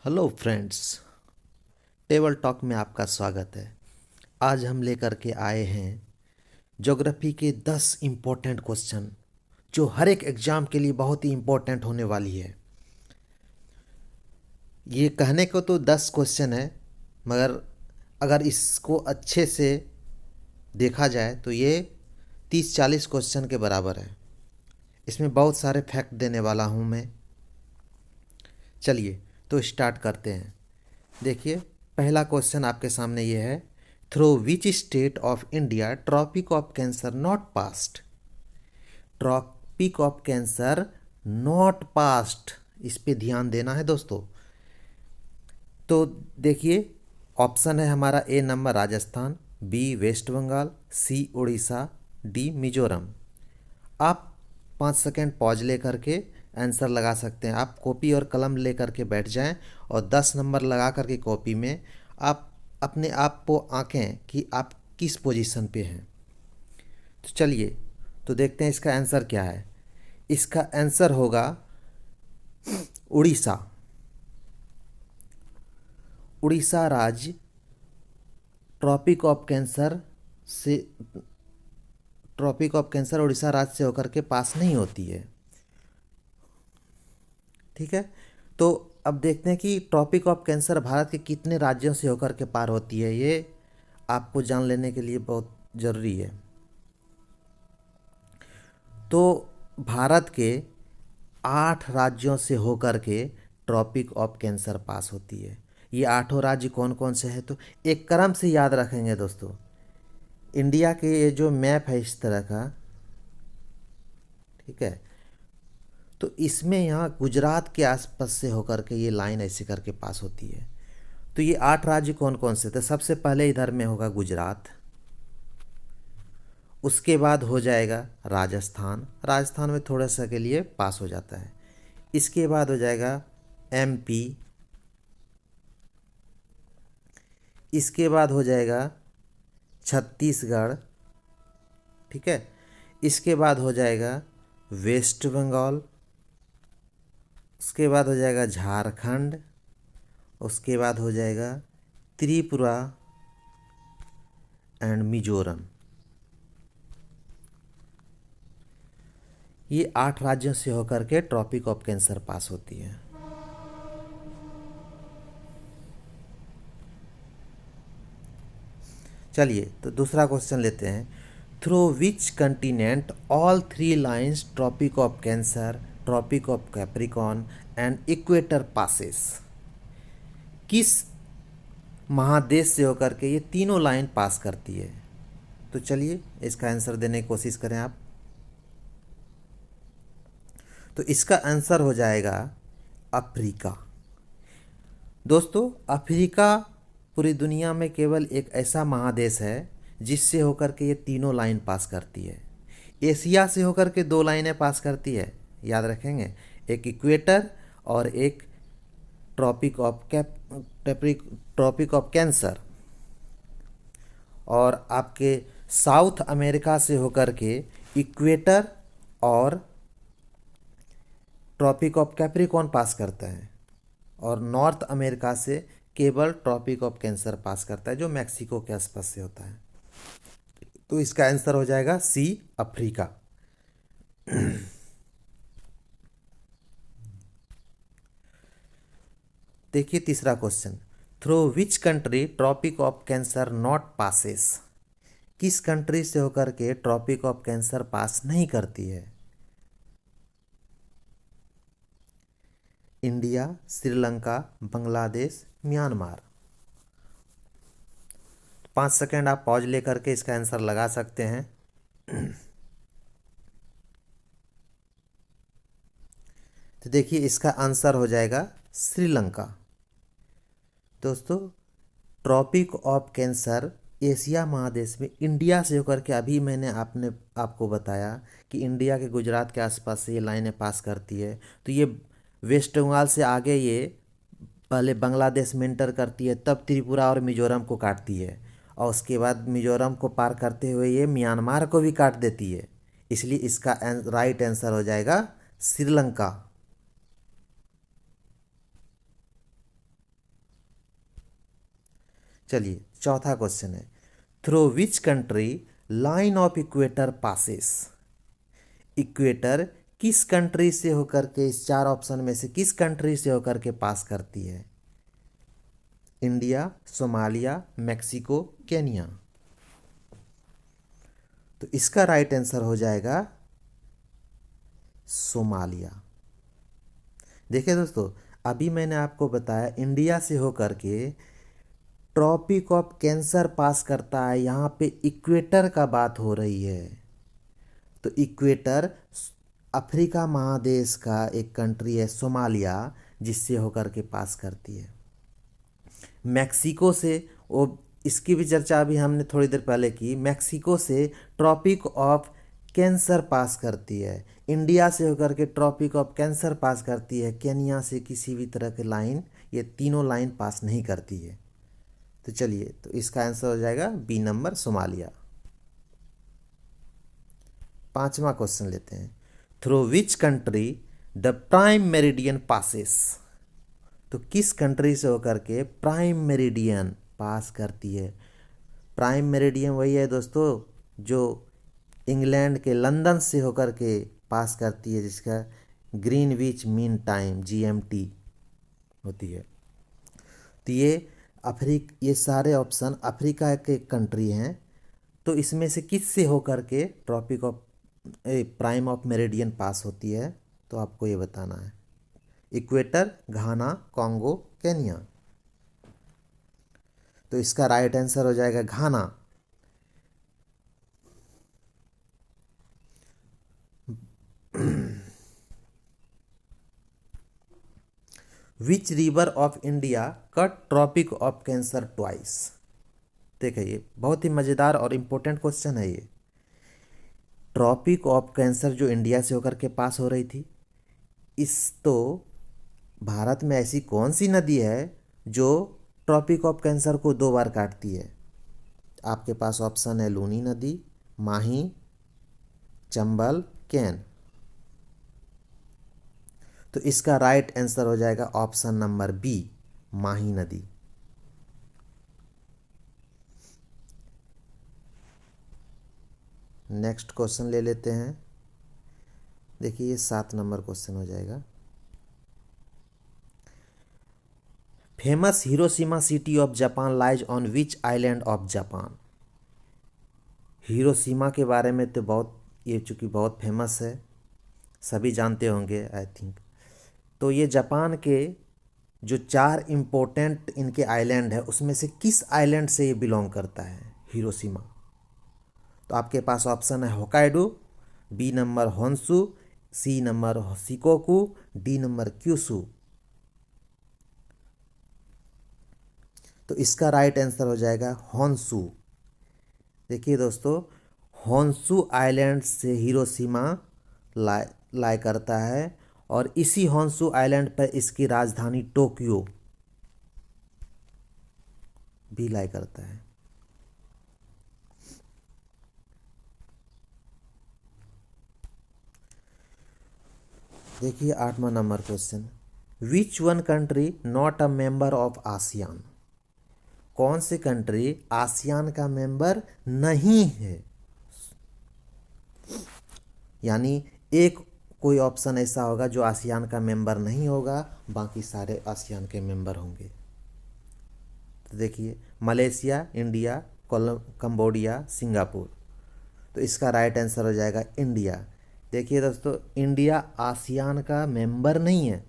Hello friends, table talk में आपका स्वागत है। आज हम लेकर के आए हैं ज्योग्राफी के 10 इम्पोर्टेंट क्वेश्चन जो हर एक एग्जाम के लिए बहुत ही इम्पोर्टेंट होने वाली है। ये कहने को तो 10 क्वेश्चन है, मगर अगर इसको अच्छे से देखा जाए तो ये 30-40 क्वेश्चन के बराबर है। इसमें बहुत सारे फैक्ट देने वाला हूँ मैं। चलिए तो स्टार्ट करते हैं। देखिए, पहला क्वेश्चन आपके सामने ये है, through which state of India tropic of Cancer not passed. Tropic of Cancer not passed, इस पे ध्यान देना है दोस्तों। तो देखिए, ऑप्शन है हमारा A number Rajasthan, B West Bengal, C Orissa, D Mizoram. आप 5 सेकेंड पॉज लेकर के आंसर लगा सकते हैं। आप कॉपी और कलम लेकर के बैठ जाएं और 10 नंबर लगा करके कॉपी में आप अपने आप को आंकें कि आप किस पोजीशन पे हैं। तो चलिए तो देखते हैं इसका आंसर क्या है। इसका आंसर होगा उड़ीसा। उड़ीसा राज्य ट्रॉपिक ऑफ कैंसर से ट्रॉपिक ऑफ कैंसर उड़ीसा राज्य से होकर के पास नहीं होती है। ठीक है, तो अब देखते हैं कि ट्रॉपिक ऑफ कैंसर भारत के कितने राज्यों से होकर के पार होती है। ये आपको जान लेने के लिए बहुत ज़रूरी है। तो भारत के 8 राज्यों से होकर के ट्रॉपिक ऑफ कैंसर पास होती है। ये 8 राज्य कौन कौन से हैं, तो एक क्रम से याद रखेंगे दोस्तों। इंडिया के ये जो मैप है इस तरह का, ठीक है, तो इसमें यहाँ गुजरात के आसपास से होकर के ये लाइन ऐसे करके पास होती है। तो ये 8 राज्य कौन कौन से थे, सबसे पहले इधर में होगा गुजरात, उसके बाद हो जाएगा राजस्थान। राजस्थान में थोड़ा सा के लिए पास हो जाता है। इसके बाद हो जाएगा एमपी, इसके बाद हो जाएगा छत्तीसगढ़, ठीक है, इसके बाद हो जाएगा वेस्ट बंगाल, उसके बाद हो जाएगा झारखंड, उसके बाद हो जाएगा त्रिपुरा एंड मिजोरम। ये 8 राज्यों से होकर के ट्रॉपिक ऑफ कैंसर पास होती है। चलिए तो दूसरा क्वेश्चन लेते हैं, through which continent all 3 lines tropic of Cancer, tropic of Capricorn and equator passes. किस महादेश से होकर के ये तीनों लाइन पास करती है। तो चलिए इसका आंसर देने की कोशिश करें आप। तो इसका आंसर हो जाएगा अफ्रीका। दोस्तों, अफ्रीका पूरी दुनिया में केवल एक ऐसा महादेश है जिससे होकर के ये तीनों लाइन पास करती है। एशिया से होकर के 2 लाइनें पास करती है, याद रखेंगे, एक इक्वेटर और एक ट्रॉपिक ऑफ कैंसर। और आपके साउथ अमेरिका से होकर के इक्वेटर और ट्रॉपिक ऑफ कैप्रिकॉर्न पास करता है, और नॉर्थ अमेरिका से केवल ट्रॉपिक ऑफ कैंसर पास करता है जो मैक्सिको के आसपास से होता है। तो इसका आंसर हो जाएगा सी, अफ्रीका। देखिए तीसरा question, through which country tropic of Cancer not passes. किस कंट्री से होकर के ट्रॉपिक ऑफ कैंसर पास नहीं करती है। India, Sri Lanka, Bangladesh, Myanmar. 5 second आप पॉज लेकर के इसका आंसर लगा सकते हैं। तो देखिए इसका आंसर हो जाएगा श्रीलंका। दोस्तों, ट्रॉपिक ऑफ कैंसर एशिया महादेश में इंडिया से होकर के, अभी मैंने आपको बताया कि इंडिया के गुजरात के आसपास से ये लाइनें पास करती है। तो ये वेस्ट बंगाल से आगे ये पहले बांग्लादेश में इंटर करती है, तब त्रिपुरा और मिजोरम को काटती है, और उसके बाद मिजोरम को पार करते हुए ये म्यांमार को भी काट देती है। इसलिए इसका राइट आंसर हो जाएगा श्रीलंका। चलिए चौथा क्वेश्चन है, through which country line of equator passes. Equator किस कंट्री से होकर के, इस चार ऑप्शन में से किस कंट्री से होकर के पास करती है? India, Somalia, Mexico, Kenya. तो इसका राइट आंसर हो जाएगा सोमालिया। देखिए दोस्तों, अभी मैंने आपको बताया इंडिया से होकर के ट्रॉपिक ऑफ कैंसर पास करता है, यहाँ पे इक्वेटर का बात हो रही है। तो इक्वेटर अफ्रीका महादेश का एक कंट्री है सोमालिया, जिससे होकर के पास करती है। मैक्सिको से, वो इसकी भी चर्चा अभी हमने थोड़ी देर पहले की, मैक्सिको से ट्रॉपिक ऑफ कैंसर पास करती है। इंडिया से होकर के ट्रॉपिक ऑफ कैंसर पास करती है। केनिया से किसी भी तरह की लाइन, ये तीनों लाइन पास नहीं करती है। तो चलिए, तो इसका आंसर हो जाएगा बी नंबर, सोमालिया। पांचवा क्वेश्चन लेते हैं, through which country the prime meridian passes. तो किस कंट्री से होकर के प्राइम मेरिडियन पास करती है? प्राइम मेरिडियन वही है दोस्तों जो इंग्लैंड के लंदन से होकर के पास करती है, जिसका ग्रीनविच मीन टाइम GMT होती है। तो ये सारे ऑप्शन अफ्रीका के कंट्री हैं। तो इसमें से किस से होकर के tropic of prime of meridian pass होती है? तो आपको ये बताना है। Equator, Ghana, Congo, Kenya. तो इसका राइट आंसर हो जाएगा Ghana. Which river of India cut tropic of cancer twice. देखिए, ये बहुत ही मज़ेदार और इम्पोर्टेंट क्वेश्चन है ये। ट्रॉपिक ऑफ कैंसर जो इंडिया से होकर के पास हो रही थी, तो भारत में ऐसी कौन सी नदी है जो ट्रॉपिक ऑफ कैंसर को 2 बार काटती है? आपके पास ऑप्शन है लूनी नदी, माही, चंबल, केन। तो इसका राइट आंसर हो जाएगा ऑप्शन नंबर बी, माही नदी। नेक्स्ट क्वेश्चन ले लेते हैं। देखिए, ये 7 नंबर क्वेश्चन हो जाएगा। Famous Hiroshima city of Japan lies on which island of Japan. Hiroshima के बारे में तो ये चूँकि बहुत फेमस है, सभी जानते होंगे आई थिंक। तो ये जापान के जो 4 इम्पोर्टेंट इनके आइलैंड है, उसमें से किस आइलैंड से ये बिलोंग करता है हिरोशिमा? तो आपके पास ऑप्शन है Hokkaido, B number Honshu, C number Shikoku, D number Kyushu. तो इसका राइट आंसर हो जाएगा होन्शु। देखिए दोस्तों, होन्शु आइलैंड से हिरोशिमा लाई करता है, और इसी होन्शु आइलैंड पर इसकी राजधानी टोक्यो भी लाई करता है। देखिए 8वां number question, which one country not a member of ASEAN. कौन सी कंट्री आसियान का मेंबर नहीं है? यानी एक कोई ऑप्शन ऐसा होगा जो आसियान का मेंबर नहीं होगा, बाकी सारे आसियान के मेंबर होंगे। तो देखिए, मलेशिया, इंडिया, कंबोडिया, सिंगापुर। तो इसका राइट आंसर हो जाएगा इंडिया। देखिए दोस्तों, इंडिया आसियान का मेंबर नहीं है।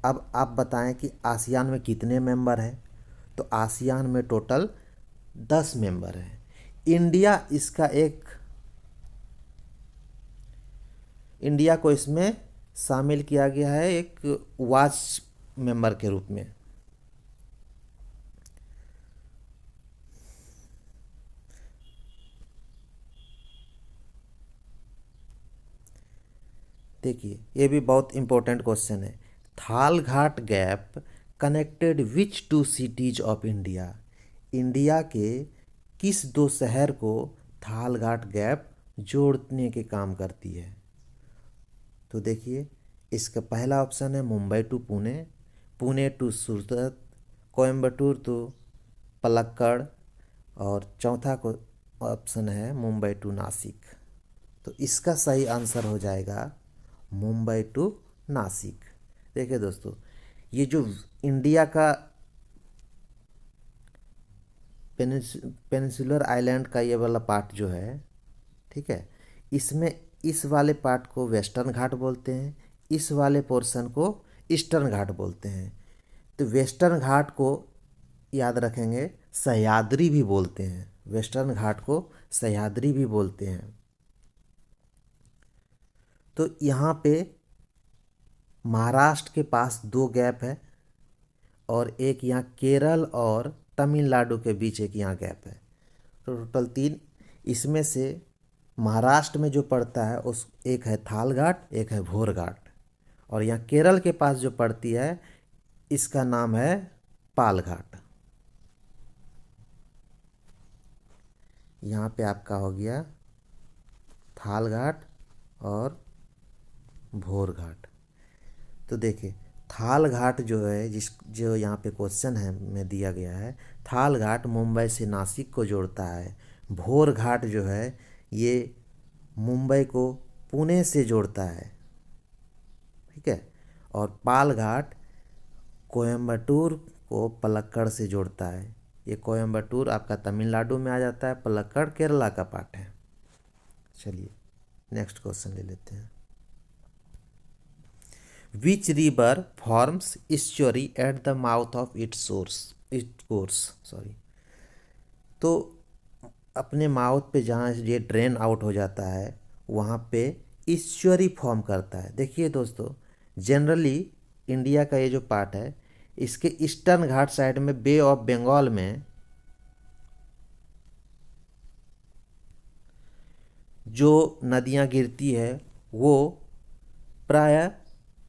अब आप बताएं कि आसियान में कितने मेंबर हैं? तो आसियान में टोटल 10 मेंबर हैं। इंडिया को इसमें शामिल किया गया है एक वॉच मेंबर के रूप में। देखिए, ये भी बहुत इंपॉर्टेंट क्वेश्चन है। Thalghat gap connected which 2 cities of India. India के किस 2 शहर को थालघाट गैप जोड़ने के काम करती है? तो देखिए, इसका पहला ऑप्शन है Mumbai to Pune, Pune to Surat, Coimbatore to Palakkad, और चौथा को ऑप्शन है मुंबई टू नासिक। तो इसका सही आंसर हो जाएगा मुंबई टू नासिक। देखिए दोस्तों, ये जो इंडिया का पेनिनसुलर आइलैंड का ये वाला पार्ट जो है, ठीक है, इसमें इस वाले पार्ट को वेस्टर्न घाट बोलते हैं, इस वाले पोर्शन को ईस्टर्न घाट बोलते हैं। तो वेस्टर्न घाट को याद रखेंगे सह्याद्री भी बोलते हैं, वेस्टर्न घाट को सह्याद्री भी बोलते हैं। तो यहाँ पे महाराष्ट्र के पास 2 गैप है और एक यहाँ केरल और तमिलनाडु के बीच एक यहाँ गैप है। तो टोटल 3। इसमें से महाराष्ट्र में जो पड़ता है उस एक है थाल घाट, एक है भोर घाट, और यहाँ केरल के पास जो पड़ती है इसका नाम है पाल घाट। यहाँ पे आपका हो गया थाल घाट और भोर घाट। तो देखिए थाल घाट जो है, जो यहाँ पे क्वेश्चन है में दिया गया है, थाल घाट मुंबई से नासिक को जोड़ता है। भोर घाट जो है ये मुंबई को पुणे से जोड़ता है, ठीक है। और पाल घाट कोयम्बटूर को पलक्कड़ से जोड़ता है। ये कोयम्बटूर आपका तमिलनाडु में आ जाता है, पलक्कड़ केरला का पार्ट है। चलिए नेक्स्ट क्वेश्चन ले लेते हैं। Which river forms estuary at the mouth of its course. तो अपने माउथ पे जहाँ ये ड्रेन आउट हो जाता है वहाँ पे estuary फॉर्म करता है। देखिए दोस्तों, जनरली इंडिया का ये जो पार्ट है इसके ईस्टर्न घाट साइड में बे ऑफ बंगाल में जो नदियाँ गिरती है वो प्रायः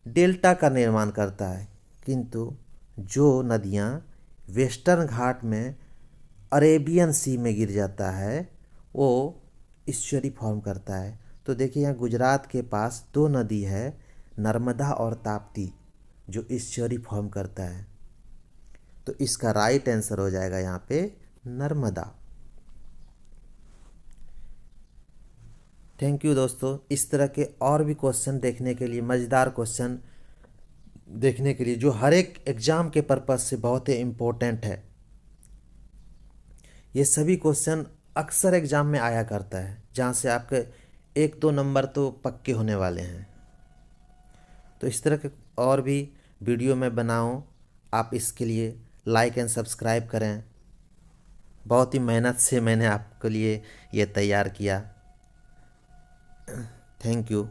डेल्टा का निर्माण करता है, किंतु जो नदियाँ वेस्टर्न घाट में अरेबियन सी में गिर जाता है वो ईस्चुरी फॉर्म करता है। तो देखिए यहाँ गुजरात के पास 2 नदी है, नर्मदा और ताप्ती, जो ईस्चुरी फॉर्म करता है। तो इसका राइट आंसर हो जाएगा यहाँ पे नर्मदा। थैंक यू दोस्तों। इस तरह के और भी क्वेश्चन देखने के लिए, मज़ेदार क्वेश्चन देखने के लिए जो हर एक एग्ज़ाम के पर्पज़ से बहुत ही इम्पोर्टेंट है, ये सभी क्वेश्चन अक्सर एग्ज़ाम में आया करता है, जहाँ से आपके 1-2 नंबर तो पक्के होने वाले हैं। तो इस तरह के और भी वीडियो मैं बनाऊँ, आप इसके लिए लाइक एंड सब्सक्राइब करें। बहुत ही मेहनत से मैंने आपके लिए ये तैयार किया। Thank you.